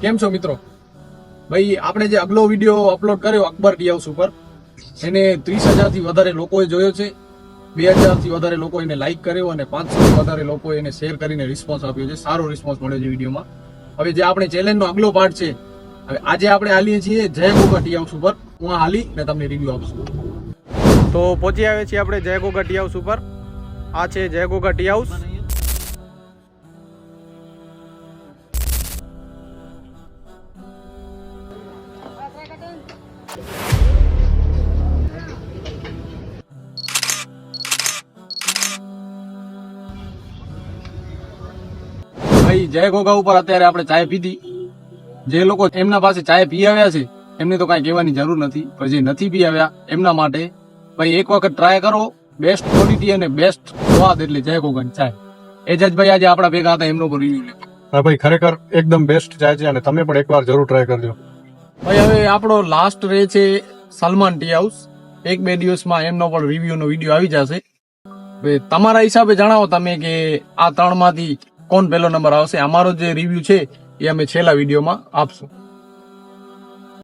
કેમ છો મિત્રો? ભાઈ આપણે જે અગલો વિડીયો અપલોડ કર્યો અકબર ટી હાઉસ ઉપર, એને 30,000 થી વધારે લોકોએ જોયો છે, 2,000 થી વધારે લોકો એને લાઈક કર્યો અને 500 થી વધારે લોકો એને શેર કરીને રિસ્પોન્સ આપ્યો છે. સારો રિસ્પોન્સ મળ્યો છે વિડીયોમાં. હવે જે આપણે ચેલેન્જનો અગલો પાર્ટ છે, હવે આજે આપણે હાલીએ છીએ જય ગોગા ટી હાઉસ ઉપર. હું હાલી ને તમને રિવ્યુ આપશું. તો પહોંચી આવ્યા છીએ આપણે જય ગોગા ટી હાઉસ ઉપર. આ છે જય ગોગા ટી હાઉસ. ભાઈ જય ગોગા ઉપર અત્યારે આપણે ચાય પીધી. જે લોકો એમના પાસે ચાય પી આવ્યા છે એમને તો કાંઈ કહેવાની જરૂર નથી, પણ જે નથી પી આવ્યા એમના માટે ભાઈ એક વખત ટ્રાય કરો. બેસ્ટ ક્વોલિટી અને બેસ્ટ સ્વાદ એટલે જય ગોગાની ચાય. એજાજભાઈ આજે આપણા ભેગા હતા, એમનો પણ રિવ્યુ લે. હા ભાઈ, ખરેખર એકદમ બેસ્ટ ચાય છે અને તમે પણ એકવાર જરૂર ટ્રાય કરજો. ભાઈ હવે આપણો લાસ્ટ રહે છે સલમાન ટી હાઉસ. 1-2 દિવસમાં એમનો પણ રિવ્યુનો વિડીયો આવી જશે. ભાઈ તમારા હિસાબે જણાવો તમે કે આ ત્રણમાંથી કોણ પહેલો નંબર આવશે. અમારો જે રિવ્યુ છે એ અમે છેલ્લા વિડીયોમાં આપશું.